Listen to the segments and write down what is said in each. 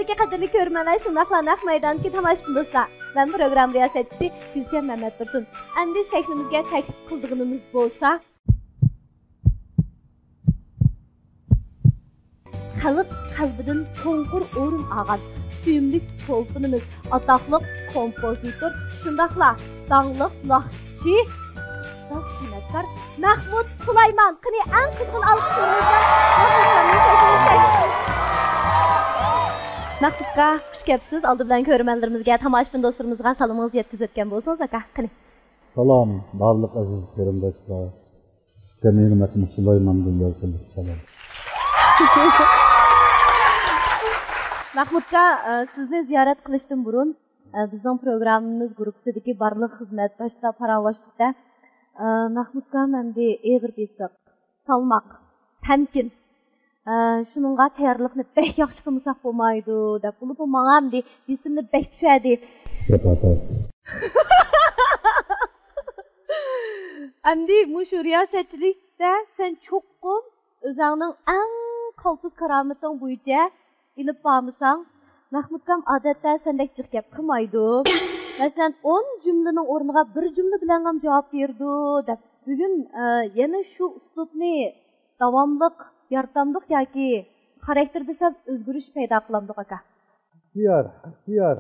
Radyo'daki kadarlı görmeler şundakla naq meydanki tamaşın dostlar. Ben program riyasetçisi Gülşen Mehmet Dursun. Endi sehnimizge teklif kıldığınımız bolsa Xalq qalbidan çoğunqur o'rin olgan suyumlik to'lqinimiz ataqliq kompozitor shundaqla danglik naqshchi ustoz san'atkor Mahmud Sulayman qani eng qizg'in alqishlarimiz Mahmudga xush kelibsiz. Oldi bilan ko'rmanlarimizga, tomoshabin do'stlarimizga salomingizni yetkazib o'tgan bo'lsangiz aka, qani. Salom, barliq aziz qarindoshlar. Jamil Mahmud Sulayman bilan salom. Mahmudga sizni ziyorat qilishdan burun bizning programmamiz guruhidagi barliq xizmatdoshlar paralashda Mahmudga menda eg'ir besiq, salmoq, tamkin shuningga tayyorlikni bek yaxshi qilmasak bo'lmaydi deb bo'lib menga de esimni bek tushadi. Endi mushu riyosetchilikda sen cho'qqum o'zingning eng qaltis karomating bo'yicha ilib bormasang, Mahmudkam odatda sendek jiq gap qilmaydi. Masalan, 10 jumlaning o'rniga bir jumla bilan ham javob berdi deb. Bugun yana shu uslubni davomliq, yordamliq yoki xarakterda sal o'zgarish paydo qilamdi aka. Ixtiyor.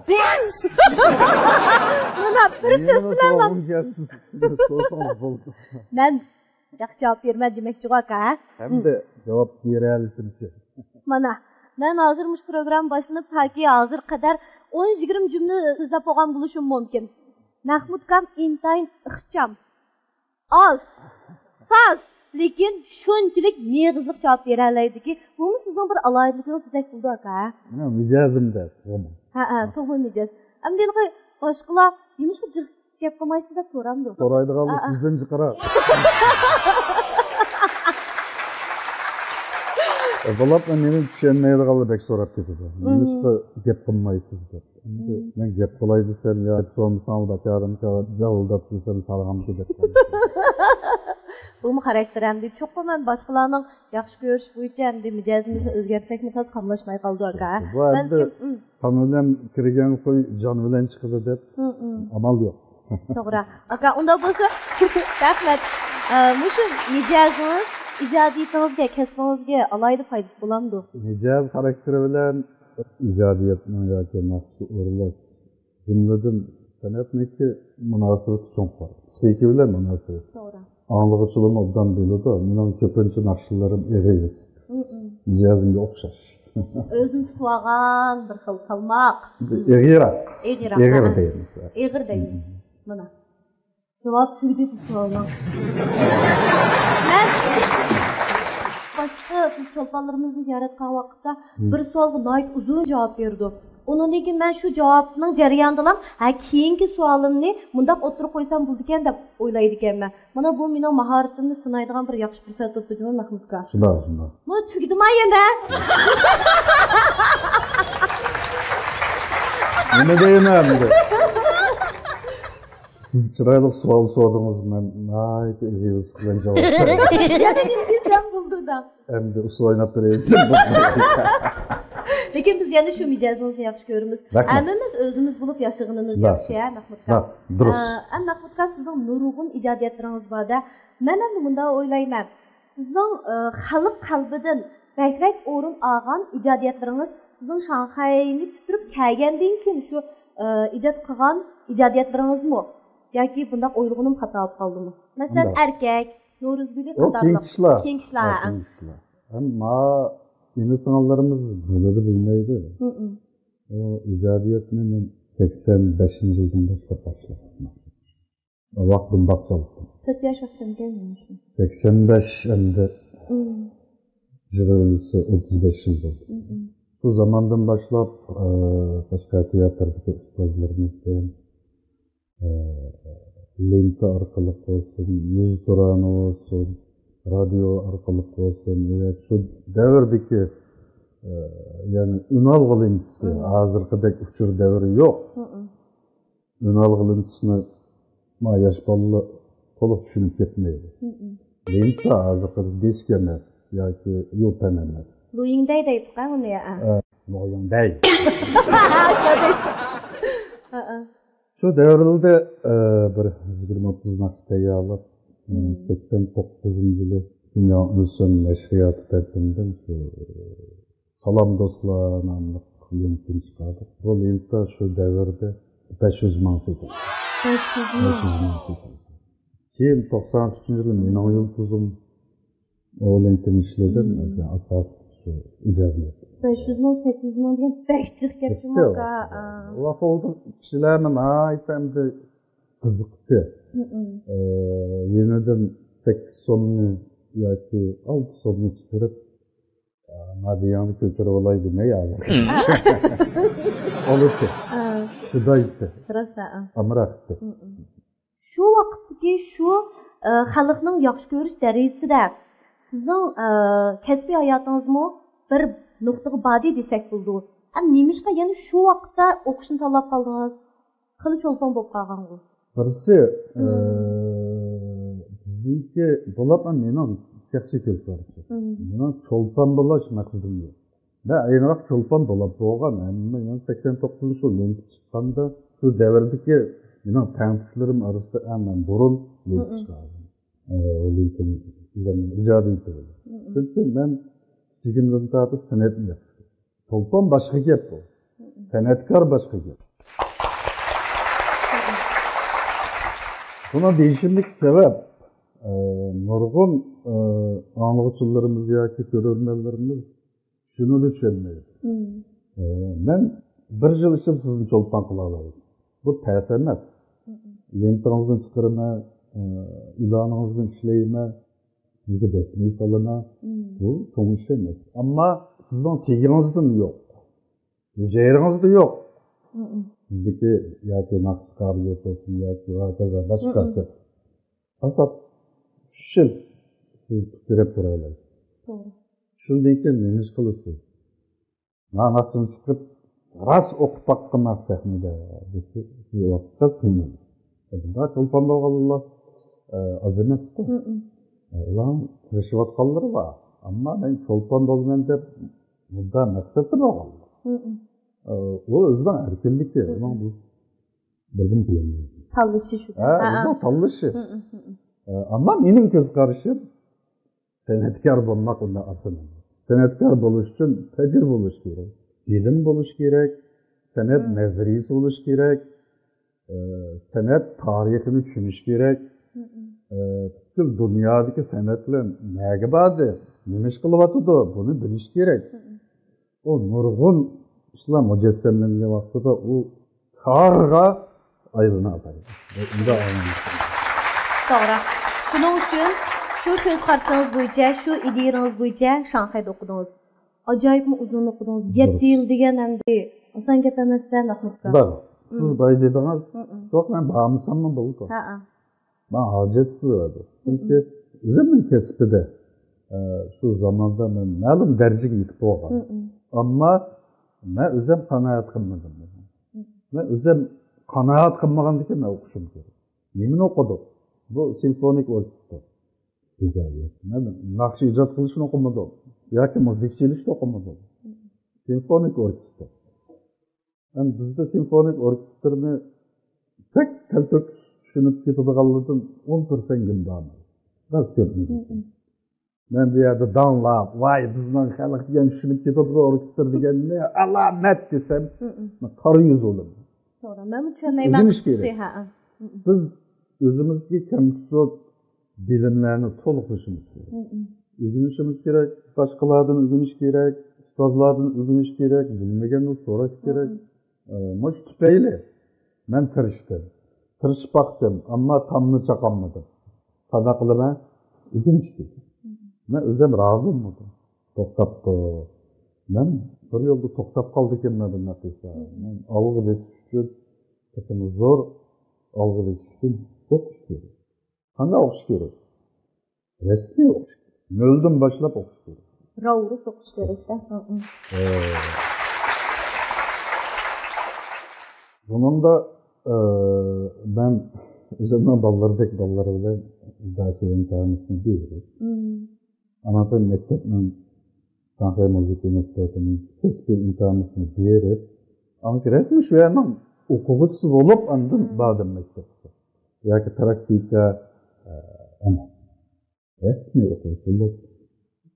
Mana bir so'z bilan men yaxshi javob berma demoqchi aka. Hamda javob bera olishimcha. Mana men hozir mush program boshlanib toki hozir qadar 10-20 jumla so'zlab olgan bo'lishim mumkin. Mahmudkam intayin ixcham. Az, saz, lekin shunchalik neg'izliq javob bera oladiki, bu sizning bir alohidligingiz desak bo'ldi aka. Mana mijozimda. Ha, to'g'ri mijoz. Endi boshqalar nimishga jiq gap qilmaysiz deb so'ramdi. So'raydiganlar sizdan chiqara. Dolap meni tushunmaydiganlar bek so'rab ketadi. Nimishga gap qilmaysiz deb. Endi men gap qilay desam, yo so'msam da karimcha javldab desam salg'amga deb. Bu xarakter endi cho'qim men boshqalarning yaxshi ko'rish bo'yicha endi mijozimizni o'zgartsakmi toz qamlashmay qoldi aka. Bu endi qon bilan kirgan qo'y jon bilan chiqadi deb amal yo'q. To'g'ri. Aka, unda bo'lsa rahmat. Mushu mijozingiz ijodiyatingizga, kasbingizga alohida foydasi bo'lamdi. Mijoz xarakteri bilan ijodiyatni yoki naqshi o'rlash jumladan san'atniki munosabati cho'nqur. Sevgi bilan munosabat. To'g'ri. Anlıqçılığım obdan bilirdi. Benim köpüncü nakşılarım eğilir. Mijazimga o'xshash. O'zini tutib olgan bir xil salmoq. Eg'iroq. Eg'ir deymiz. Eg'ir deymiz. Mana. Javob tugdi bu savolga. Men boshqa so'zlarimizni ziyorat qilgan vaqtda bir savolga noyit uzun javob berdi. Ondan keyin men shu javobning jarayonidan keyingi savolimni mundaq o'tirib qo'ysam bo'ldi ekan deb o'ylaydi ekanman. Mana bu mening mahoratimni sinaydigan bir yaxshi fursat bo'ldi Mahmudga. Shunday. Bu tugdimi endi? Nima deyman endi? Siz chiroyli savol so'radingiz, men nayt egiz bilan javob berdim. Yana kim bo'ldi da. Endi usul o'ynab beraysiz. Lekin biz yana shu mijozingizni yaxshi ko'ramiz. Hammamiz o'zimiz bo'lib yashag'inimiz yaxshi, Mahmudka. Mahmudka, sizning nurg'un ijodiyatlaringiz borda. Men ham bunda o'ylayman. Sizning xalq qalbidan bakrak o'rin olgan ijodiyatlaringiz sizning Shanxayni tutirib kelgandan keyin shu ijod qilgan ijodiyatlaringizmi? Yoki bunda o'ylag'anim xato bo'lib qoldimi? Masalan, erkak, No'ruzguli qatorliq. Keng kishilar. Ammo insanlarımız böyle bilmeydi. O icadiyetini 85. yıldan başladım. O vaktim bakçalıktım. Kaç yaş vaktim gelmemişim? 85 elde jürülüsü 35 yıl oldu. Bu zamandan başlayıp başka tiyatrodaki ustazlarımızdan lenta arkalık olsun, yüz duranı olsun, radyo arkalık olsun, evet şu devrdeki yani Ünal kılıntısı, hazırkıdaki uçur devri yok. Ünal kılıntısını yaş ballı kolup düşünüp gitmeydi. Lenta hazırkıda deskemez, ya ki yopen emez. Luyingday deyip kan onu ya? Luyingday. Şu devrede bir 20-30 nakiteye alıp 89 yılı Dünya Ünlüsün Neşriyatı tertiminden Salam Dostlar namlı yönetim çıkardık. Bu yılda şu devirde 500 man seçildi. 500 man seçildi. Keyin 93 yılı Minan Yıldız'ın o yönetim işledim. Asas şu icaziyet. 500 man 800 man diyen bekçik geçim vaka. Vaka oldu kişilerinin ayten de kızıktı. Yeniden 8 sonunu yoki 6 sonunu çıkarıp Nadiyanı köçürü olaydı ne yani? Olurdu. Şudaydı. Amıraktı. Şu vakitteki şu halkının yaxşı görüş derecesinde sizin kesbi hayatınız mı bir noktaga badi desek buldu. Hem nemişka yani şu vakitte okuşunu talap kaldınız. Kılıç olpan bop kalğanız. Birisi bizdeki dolapla menin şahsi köz var. Menin çolpan bolaş maksadım yok. Ben ayınrak çolpan dolap doğan. Yani 89 yıl yeni çıkkanda şu devirdeki menin tanıtışlarım arasında hemen burun yeni çıkardım. İcadi ettim. Çünkü ben Sigim'den tabi senetim yaptım. Çolpan başka gep bu. Senetkar başka gep. Buna değişimlik sebep nurgun anlıqçılarımız yoki görürmenlerimiz şunu düşünmeydi. Ben bir yıl için sizni çolpan kıla alayım. Bu ters emas. Lentinizden çıkarına, ilanınızdan işleyime, sizge resmi salına, bu çoğun iş emas. Ama sizden teginizden yok. Yüceğinizde yok. Bizdeki yoki naqsh qabiliyat olsun yoki hokazo boshqa asab shil berib turaylik. To'g'ri. Shunday ekan nima ish qilasiz? Ma'nosini chiqib ras o'qib baqqan sahnada desa vaqtda qiyin. Bunda çolpan bo'lganlar azamatda. Ular tirishayotganlar bor. Ammo men çolpan bo'lgan deb bunda maqsadi bo'lganlar. O özden erkinlik ya. Bu benim diyemiyorum. Tallışı şu. Bu tallışı. Ama benim göz karışım senetkar olmak onda asıl. Senetkar buluş için tecrübe buluş gerek. Bilim buluş gerek. Senet nezrisi buluş gerek. Senet tarihini düşünüş gerek. Tüm dünyadaki senetler neye bağlı? Nemiş kılıvatıdı? Bunu biliş gerek. O nurgun İslam mücessemlenme vaxtıda o karga ayrına ataydı. Bu da anlamıştım. Doğru. Şunun için şu köz karşınız boyunca, şu ideyanız boyunca Şanxay'da okudunuz. Acayip mi uzun okudunuz? 7 yıl degen hem de. Sen gepemezsen Ahmet'ka. Doğru. Siz bay dediniz. Çok ben bağımsam mı buldu? Ben hacetsiz vardı. Çünkü zaman kesbide şu zamanda ben malum derece yitip olgan. Ama ben özüm kanaat kılmadım. Ben özüm kanaat kılmagan diye ben okuşum gerek. Yemin okudum. Bu simfonik orkestra. Güzel. Nakşi icad kılışını okumadım. Yoki müzikçilik okumadım. Simfonik orkestra. Ben bizde simfonik orkestrani tek kaltak düşünüp ketadiganlardan 10% gildam. Nasıl ketmeydi? Ben bir yerde danlap, vay bizden halk diyen düşünüp ketadigan orkestra diyen ne? Alamet desem, karı yüz olur. Sonra ben düşünmeyim. Biz özümüzdeki kemsot bilimlerini toluqlaşımız gerek. Üzünüşümüz gerek, başkalardan üzünüş gerek, ustazlardan üzünüş gerek, bilmegenden soraş gerek. Muş tüpeyle ben tırıştım. Tırışıp baktım ama tamını çakanmadım. Sada kılıma üzünüş gerek. Ben özüm razı olmadım. Toktaptı. Ben bir yolda toktap kaldı kendim nakıysa. Ben algı besiştim. Takımı zor algı besiştim. Çok istiyorum. Hangi okuş gerek? Resmi okuş. Nölden başlap okuş gerek. Rauru okuş gerek. Bunun da ben üzerinden ballardaki balları bile ders imtihanısını diyoruz. Ama ben mektepten Şanxay Müzik Üniversitesi'nin keşke imtihanısını diyerek Ama resmi şu yandan okuvutsu olup andın badem mektepte. Ya ki praktika ama resmi okuvutsu olup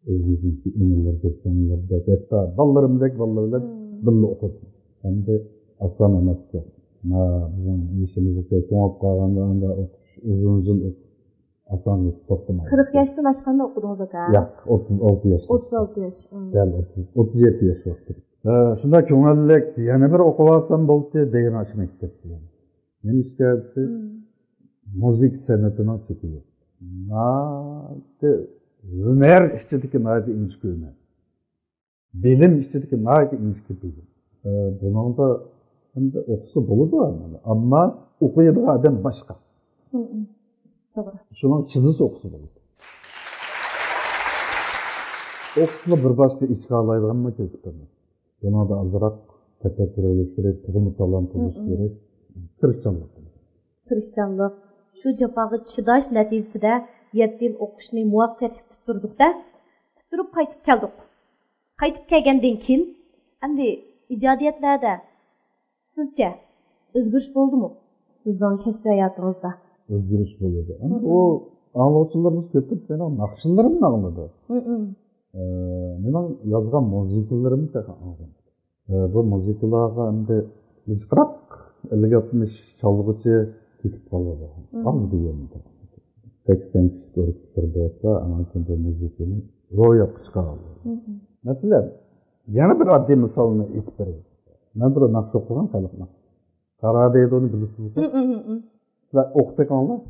özümüzü ünlülerde, senlerde, hatta ballarımdaki ballarla bıllı okudum. Hem de aslan anlattı. Bizim işimizi soğuk kağında uzun aslan tuttum. 40 yaştan aşkanda okudunuz aka? Yok, 36 yaş. 36 yaş. Gel 37 yaş vakti. Şunda köngellek yana bir okuvarsam boldu deyin açmak istedi. Men isterdi müzik sanatına çıkıyor. Hüner işçideki naydı inişköyme. Bilim işçideki naydı inişköyme. Bunun da okusu buludu ama okuyduğu adam başka. Şunun çizisi okusu buludu. Okusula bir başka işgalaydıgan mı kestirdi? Buna da azırak tefekkür edilip, tığımı talantımız gerek, Kırışçanlık. Kırışçanlık. Şu cepağı çıdaş neticesinde 7 yıl okuşunu muvaffakiyetli tutturduk da, tutturup kaytıp keldik. Kaytıp kelgenden keyin, endi icadiyetlerde sizce özgürüş boldu mu? Sizden kesri hayatınızda. Özgürüş boldu. Ama o anlatıcılarımız kötü, sen o nakşınlarım mı anladı? Benim yazgan muzikalarımı da anladım. Bu muzikalarga endi bizqiraq 50-60 çalgıcı ketip kaldı. Az degende. 80 kişi bolsa, ana bu muzikani ro'yobga chiqaradi. Masalan, yana bir oddiy misolni aytib beraman. Men bir naqsh o'qigan xalqman. Qara deydi uni bilasizmi? Va o'qib qolinglar.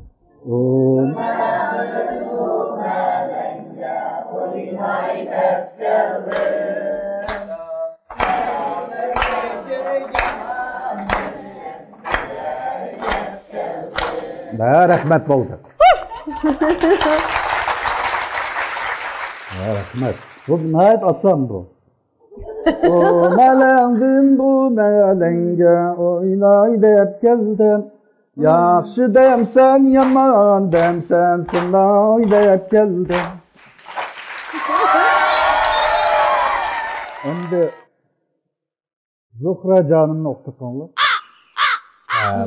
Rahmet oldu. Rahmet. Bu nihayet asan bu. O melendim bu melenge oynay deyip geldim. Yaxşı demsen yaman demsen sınay deyip geldim. Şimdi Zuhra canımın okuduğunu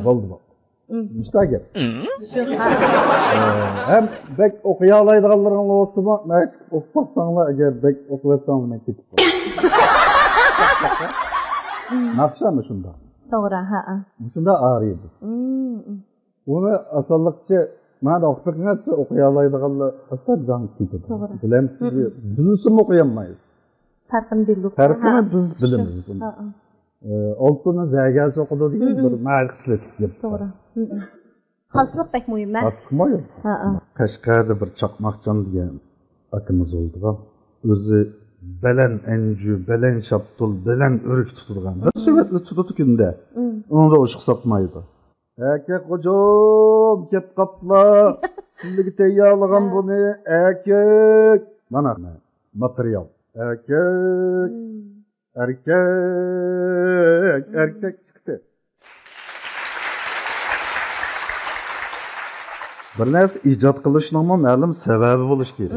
buldu bu. Müstaqil. Hem bek okuyalaydıqlarınız olsa mı? Ben okupaqsanlar eğer bek okuyatsanlar ben ketip Nakşa mı şunda? Doğru, ha. Şunda ağrıydı. Onu asallıkçı, ben de okuyatsa okuyalaydıqlarla asla can ketip. Bilem sizi, bilsin okuyamayız. Farkını bildik. Farkını biz bilemiz. Oltunu zəgəz okudu değil, bir mərqislik yaptı. Doğru. Haslık pek mühim mi? Haslık mı yok? Kaşgar'da bir Çakmakcan diye akımız oldu. Özü belen encü, belen şaptul, belen örük tutulgan. Bir süvetli tututu günde. Onu da oşuk satmaydı. Erkek kocam, kep kapla. Şimdi teyyarlıgan bunu, erkek. Bana materyal. Erkek. Erkek çıktı. Bir narsa ijod qilishning ma'lum sababi bo'lish kerak.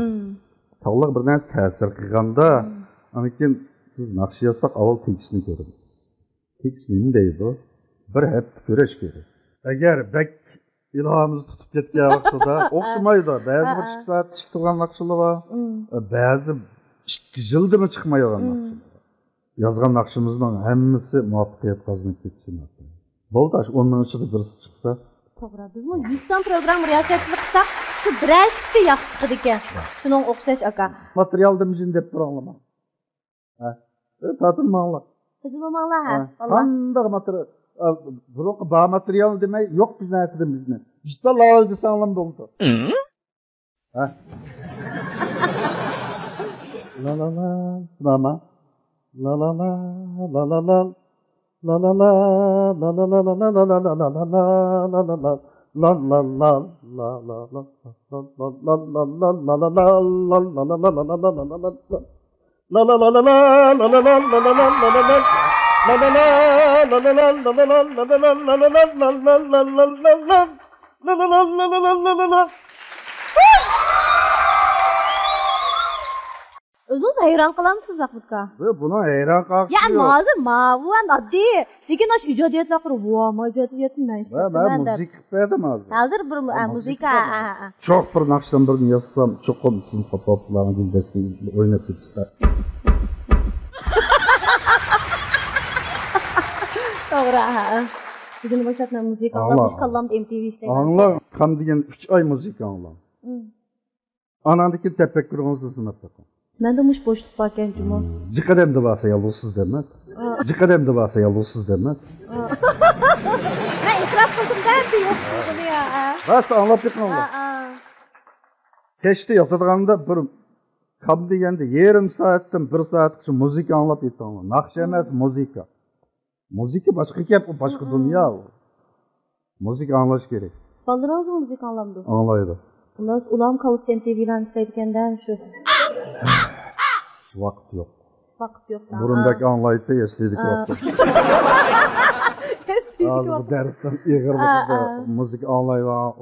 Tog'liq bir narsa ta'sir qilganda, anikin siz naqsh yozsak avval tegishni ko'ramiz. Tegish nima deydi? Bir hafta ko'rish kerak. Agar bek ilhomimizni tutib ketgan vaqtida o'xshamaydi. Ba'zi bir 2 soat chiqtirgan naqshlar bor. Ba'zi 2 yildami chiqmayotgan naqshlar. Yazgan nakşımızın hemmisi muvaffakiyet kazanıp geçsin. Bolda onun içinde birisi çıksa. Doğru. Biz bu 100 tane program riyasetçilik kılsak, şu birer çıksa yaxşı çıkıdı ki. Şunun okşaş aka. Materyal demişin deyip duralım. Tatılmağınlar. Tatılmağınlar ha. Handır materyal. Buruk bağ materyal demeyi yok biz neysedim bizne. İşte lağızı sağlam doldu. La la la. Sınama. La la la la la la la la la la la la la la la la la la la Özünüz hayran kalamsınız Mahmudka? Buna hayran kalkıyor. Yani mazır ma, bu addi. Lekin aş icadiyatlar bu icadiyatın ben işte. Ben müzik verdim az. Hazır bir müzik. Çok bir nakşdan birini yazsam çok komiksin fotoğraflarını bildirsin oynatıp ister. Doğru ha. Bugün başlatma müzik anlamış kallam MTV işte. Anla kan diyen 3 ay müzik anlam. Anandaki tefekkürünüzü sınıf bakın. Ben de muş boşluk bakken cuma. Cikadem de varsa yalnızsız demez. Cikadem de varsa yalnızsız demez. Ben itiraf kıldım derdi yok bunu ya. Nasıl anlatıp ne olur? Keşti yatadığında bir kam degende yarım saatten 1 saat için müzik anlap yetanlar. Nakş emas müzika. Müzik başka gap, o başka dünya o. Müzik anlaş gerek. Balırız mı müzik anlamdı? Anlaydı. Bundan ulam kalıp MTV'den işleydikkenden şu. Vakit yok. Vakit yok. Burundaki anlayıda yaşlıydık vakit. Az bu dersten yığırlıkta müzik anlayıva.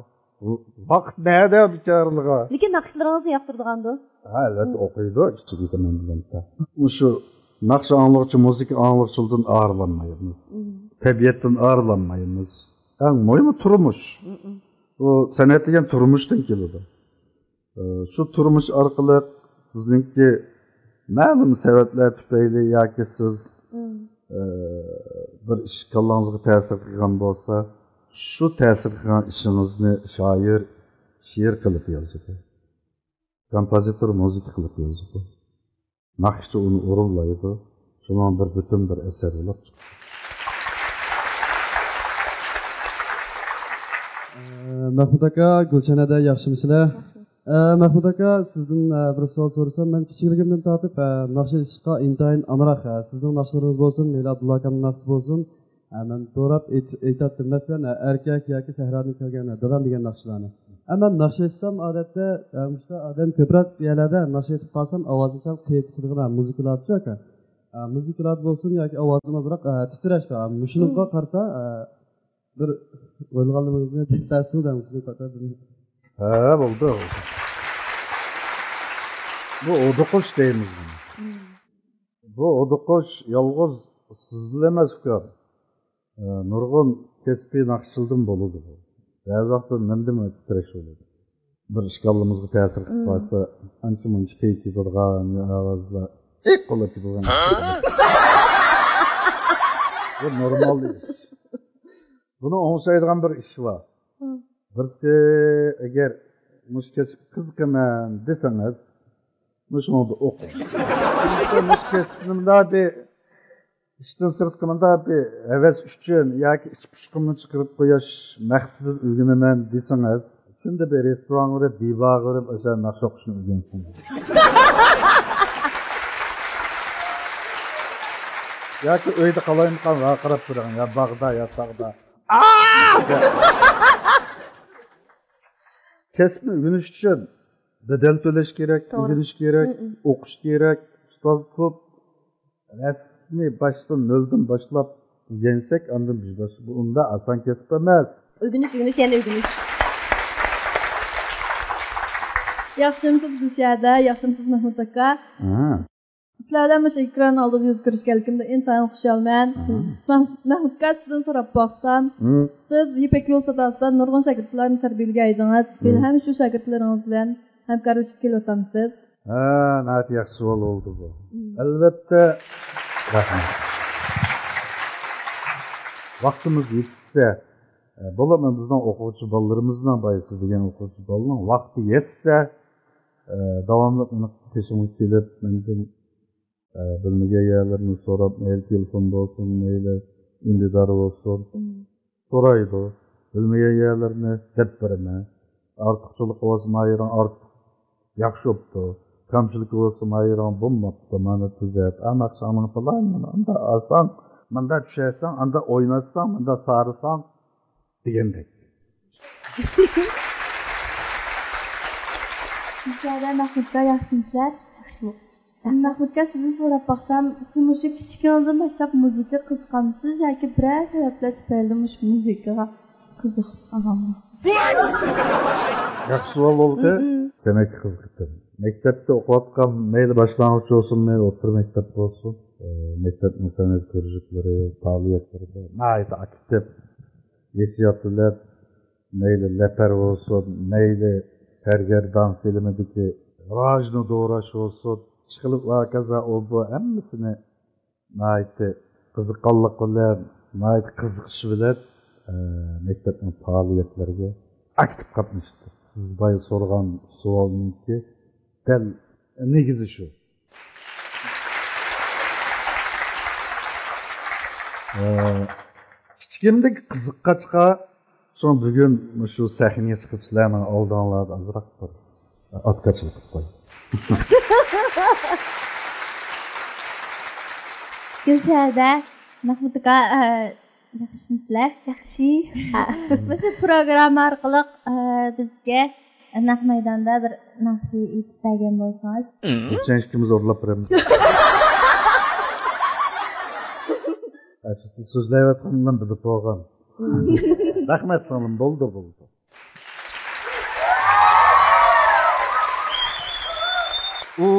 Vakit neyde biçarılığa? Lekin nakşlarınızı yaptırdıgandı? Evet okuydu. Küçük ben bilemde. Şu nakş anlıqçı, müzik anlıqçılığından ağırlanmayınız. Tabiattan ağırlanmayınız. En mühimi turmuş. O sanat degan turmuşdan keladi. Şu turmuş orqali sizningki ma'lum sabablar tufayli yoki siz bir ish kallangizga ta'sir qilgan bo'lsa, shu ta'sir qilgan ishingizni she'r qilib yozadi. Kompozitor musiqa qilib yozadi. Naqshchi uni o'rinlaydi. Shundan bir butun bir asar bo'lib chiqadi. Mahmud aka, Gulchanada yaxshimisizlar? Mahmud aka, sizdan bir savol so'rasam, men kichikligimdan tortib naqsh eshitishga intayin amroq. Sizning naqshlaringiz bo'lsin, Meli Abdulla akamning naqshi bo'lsin. Men to'rab aytdim, masalan, erkak yoki sahrodan kelgan dadam degan naqshlarni. Amma naqsh eshitsam, odatda mushta odam ko'proq yerlarda naqsh eshitib qolsam, ovozim ham qiyiq qiladigan muzikalarchi aka. Muzikalar bo'lsin yoki ovozim biroq titrash va shunga qarta bir o'ylaganingizni ta'sirdan shuni qatadimi? Ha, bo'ldi. Bu oduqush deymiz. Bu oduqush yolg'iz sizlar emas uka. Nurg'un kesbiy naqshchildan bo'ladi bu. Ba'zida mendan titrash bo'ladi. Bir ishqallimizga ta'sir qilib qo'ysa, ancha-muncha keyki turgan ovozlar qo'lab turgan. Bu normal ish. Buni o'ngshaydigan bir ish bor. Birsi agar mushkach qiziqaman desangiz, shuni o'qing. Mushkachimda bir ishdan sirtqimda bir havas uchun yoki ich pushqimni chiqarib qo'yish maqsadida o'rganaman desangiz, shunda bir restoranga bibag'irib o'sha naqsh o'qishni o'rgansangiz. Yoki uyda qalaymiqan va qarab turgan, yo bog'da, yo tog'da. Kesbni o'rganish uchun bedel to'lash kerak, o'rganish kerak, o'qish kerak, ustoz ko'p. Rasmiy boshdan noldan boshlab o'rgansak, undan bizda bu unda oson kesib emas. O'rganish, yana o'rganish. Yaxshimisiz Gulshada, yaxshimisiz Mahmud aka. Sizlardan bu ekran oldida yuz ko'rishganligimda intayin xursandman. Mahmud aka, sizdan so'rab boqsam, siz Ipak yo'l sadosidan nurg'un shogirdlarni tarbiyalaydingiz. Biz ham shu shogirdlaringiz bilan hamkorlashib kelyapmiz. Nəhayət yaxşı savol oldu bu. Əlbəttə, rəhmət. Vaxtımız yetsə, bo'laman bizning o'quvchi bolalarımızdan baysiz degan o'quvchi bolaning vaqti yetsə, davomli uni qilishimiz kelib, mendan bilmagan yerlarni so'rab, mayli telefon bo'lsin, mayli undidar bo'lsin, so'raydi. Bilmagan yerlarni deb beraman. Ortiqchilik bo'lsa, ortiq yaxshi bo'pti. Kamchilik bo'lsa, mayron bo'lmabdi, mana tuzat. Anaxshamini qilayman, unda oson, menda tushasan, unda o'ynasang, unda sarisan degandek. Sizlar Mahmudga yaxshimisizlar? Yaxshimi? Mahmudga sizni so'rab boqsam, siz o'sha kichikligingizdan boshlab muzika qiziqamsiz yoki biror sabablar tufayli muzikaga qiziqib qolganmi? Yaxshi savol oldu. Demek ki qiziqdim. Mektepte okuyotgan meyli başlangıç olsun, meyli otur mektep olsun. Mektep mütenet körücükleri, faaliyetleri de nayda aktif yesiyatlılar, meyli leper olsun, meyli sergerdan filmideki rajını doğraş olsun, çıkılıp vakaza oldu, emmisini nayda kızıkallıklar, nayda kızıkışı bilen mektepin faaliyetlerine aktif katmıştı. Siz bayı sorgan sualın ki, del negizi şu. Kichikimdagi qiziqqachqa son bugun shu sahnaga chiqib sizlarning oldinglarda azroq bir otkachilik qilib qo'y. Gulshada Mahmud aka yaxshimisizlar? Yaxshi. Mana shu programma orqali bizga naq maydonda bir naqshi aytib bergan bo'lsangiz. O'shan ikkimiz o'rlab beramiz. So'zlayotganimdan bilib qo'ygan. Rahmat singlim, bo'ldi. U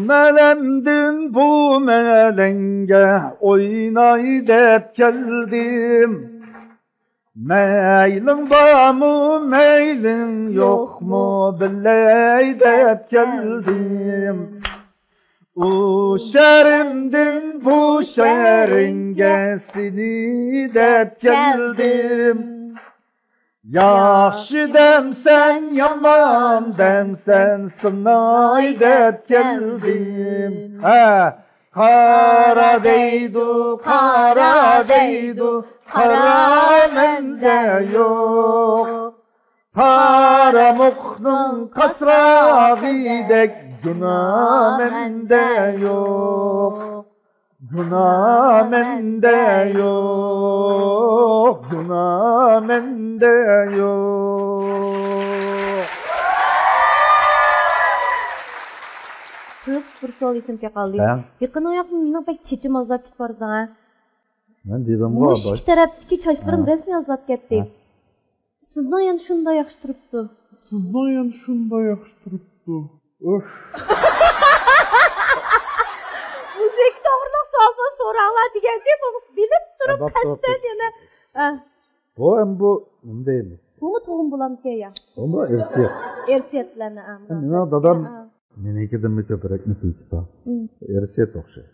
melemdin bu melenge oynay dep geldim. Meylin var mı meylin yok mu billey dep geldim. U şerimdin bu şeringesini dep geldim. Yaxşı demsen yaman demsen sınay dep geldim. Kara deydu, kara mende yok. Kara muhnun kasrağidek günah mende yok. Günah mende yok. Günah mende yok. Kız bir so'l esimga qoldi. Yaqin oyoqni mening pek chechim ozlab ketib bordi ha. Men dedim bu ikki tarafdagi sochlarim rasmiy ozlab ketdi. Sizning yana shunday yaxshi turibdi. Müzik to'g'riliq solsa so'ranglar deganda bu bilib turib qasdan yana. Bu nima Bu to'g'im bo'lamki ya? Bu ersiyat. Ersiyat bilan Nima dadam menikidan ko'proq nufuzda. Ersiyat o'xshaydi.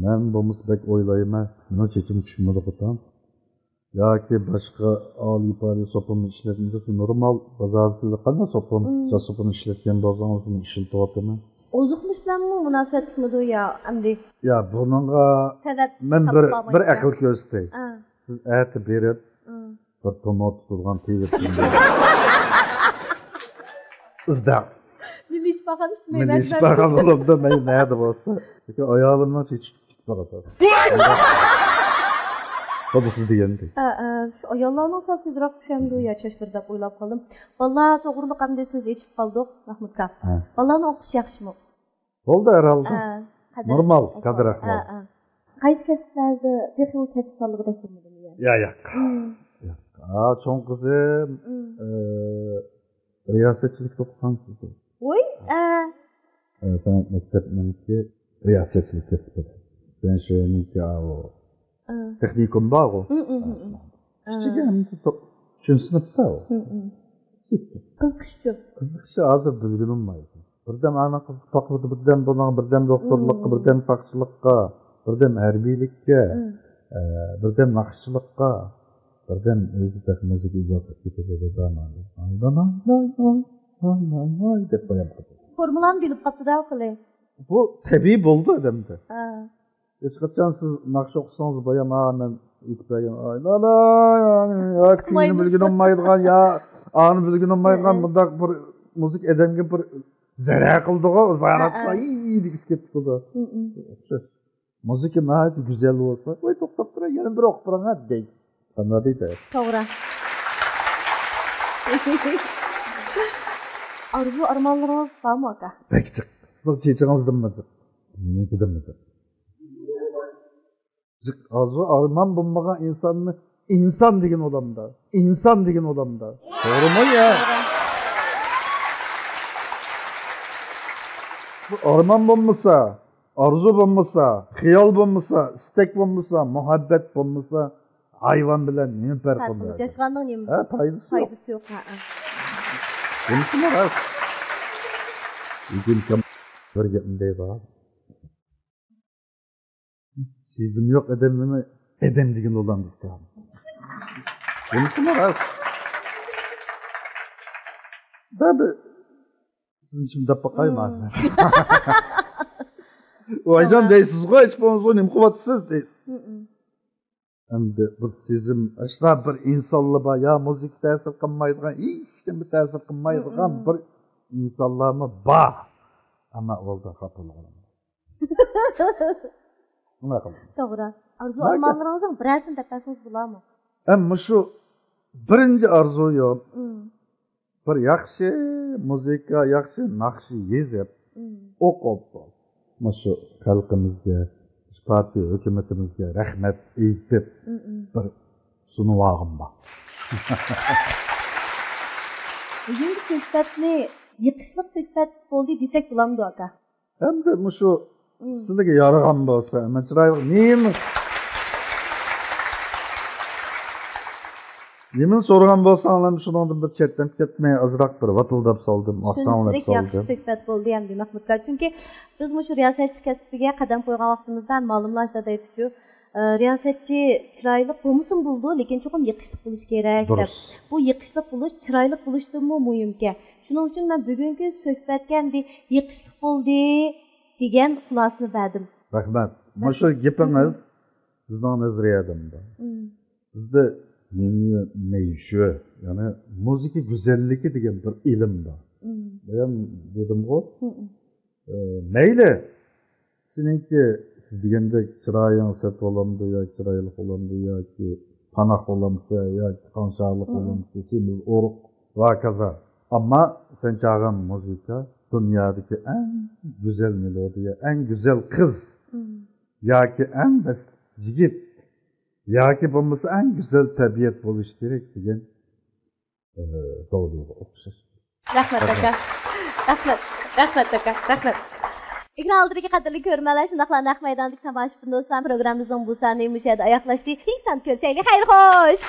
Men bo'lmasbek o'ylayman, nima chechim tushmadi qo'tam. Yoki boshqa oliy pari sopun ishlatmasa normal bozorda qanday sopun ishlatgan bo'lsangiz uni ishlatyapman. Oziqmish bilanmi munosabatmidi ya endi? Ya buningga men bir aql ko'rsatay. Siz aytib berib, bir tomat turgan tezib. Izda. Nima ish bahan Men ish bahan bo'libdi, men nada bo'lsa, lekin ayolimdan chechib qoladi. Hadi siz degandek. Ayollarning sal tezroq tushamdi ya chashlar deb o'ylab qoldim. Vallahi to'g'ri qanday so'z aytib qoldik, Mahmud aka. Vallahi o'qish yaxshimi? Bo'ldi herhalde. Normal, qadr ahvol. Qaysi kasblarda texnik kasblarligida ko'rmadimmi? Yo'q. Cho'ng qizim riyosetchilik o'qigansiz. Voy, san'at maktabininki riyosetchilik kasbi. Ben shuniki texnikum bor. Kichik sinfda. Qiziqishchi hozir bilginolmaydi. Birdan ana qiziqmoqdi, birdan doktorlikqa, birdan faqchilikqa, birdan harbiylikka, birdan naqshchilikqa, birdan o'zi texnik ijod etib ketadi. Deb qo'yapti. Formulani bilib qoldi-da qilay. Bu tabiiy bo'ldi odamda. Hech qachon siz naqsh o'qisangiz boyaman aytib bergan, bilgin olmaydigan ya, ani bilgin olmaydigan bundaq bir muzik adamga bir zarar qildi-ku, zaratsa deb ketdi-ku. Muzika nihoyat go'zal bo'lsa, voy to'xtab turing, yana bir o'qib turing deydi. Qanday deydi? To'g'ri. Arzu armonlaringiz bormi aka? Bekchiq. Siz chechingiz dimidi? Meniki dimidi? Arzu arman bulmagan insanını insan degan odamda. To'g'rimi ya? Arman bo'lmasa, arzu bo'lmasa, xiyol bo'lmasa, istak bo'lmasa, muhabbat bo'lmasa, hayvon bilan nima farqi bor? Yashqanning nima? Ha, foydasi yo'q. Ha. Bunisi emas. Lekin kim bir gapimday bor. Sezim yo'q odam nima? Odam degan odam deydi. Bunisi emas. Tabii. Şimdi bakayım. Oycan deysiz qo'y, hech bo'lmasa nima qilyapsiz deysiz. Endi bir sezim, ashna bir insonlar bor, ya muzik ta'sir qilmaydigan, hech kim ta'sir qilmaydigan bir insonlarmi bor. Ammo o'lda xafa bo'laman. Nima qilamiz? To'g'ri. Arzu armonlaringizning birasini tepasiz bo'ladimi? Ammo shu birinchi arzu yo'q. Bir yaxshi muzika, yaxshi naqshi yezib, o'qib, shu xalqimizga, partiya hukumatimizga rahmat aytib, bir sunuvog'im bor. Bugungi suhbatni yiqishliq suhbat bo'ldi desak bo'lamdi aka. Endi shu sizlarga yaragan bo'lsa, men chiroyli nima Yemin so'ragan bo'lsanglar, shundan bir chetdan ketmay azroq bir vatildab soldim, oqsonlab soldim. Yaxshi suhbat bo'ldi ham Mahmudka. Chunki biz shu riyosatchi kasbiga qadam qo'ygan vaqtimizda ma'lumlashda aytib-ku, riyosatchi chiroyli bo'lmasin bo'ldi, lekin cho'qim yiqishliq bo'lish kerak deb. Bu yiqishliq bo'lish chiroyli bo'lishdanmi muhimki. Shuning uchun men bugungi suhbatga yiqishliq bo'ldi degan xulosani berdim. Rahmat. Mana shu gapingiz bizning nazariyamizda. Bizda Meşhur, yani müzik güzelliği degan bir ilim var. Ben dedim o. Neyle? Seninki degende çırağın set olamdı ya, çırağlık olamdı ya ki panak olamdı ya ki kanşarlık olamdı, şimdi oruk ve kaza. Ama sen çağın müzika dünyadaki en güzel melodiya, en güzel kız, ya ki en best yigit. Ya ki bulması en güzel tabiat buluş gerek degan doğruya o'xshash. Rahmat aka. Rahmat aka. Rahmat. Ekran oldidagi qadrli ko'rmalar, shundaqla naq maydondagi tomoshabin do'stlar, programmamizning bu sonini mushada oyoqlashdik. Tinch ko'rishaylik. Xayr xo'sh.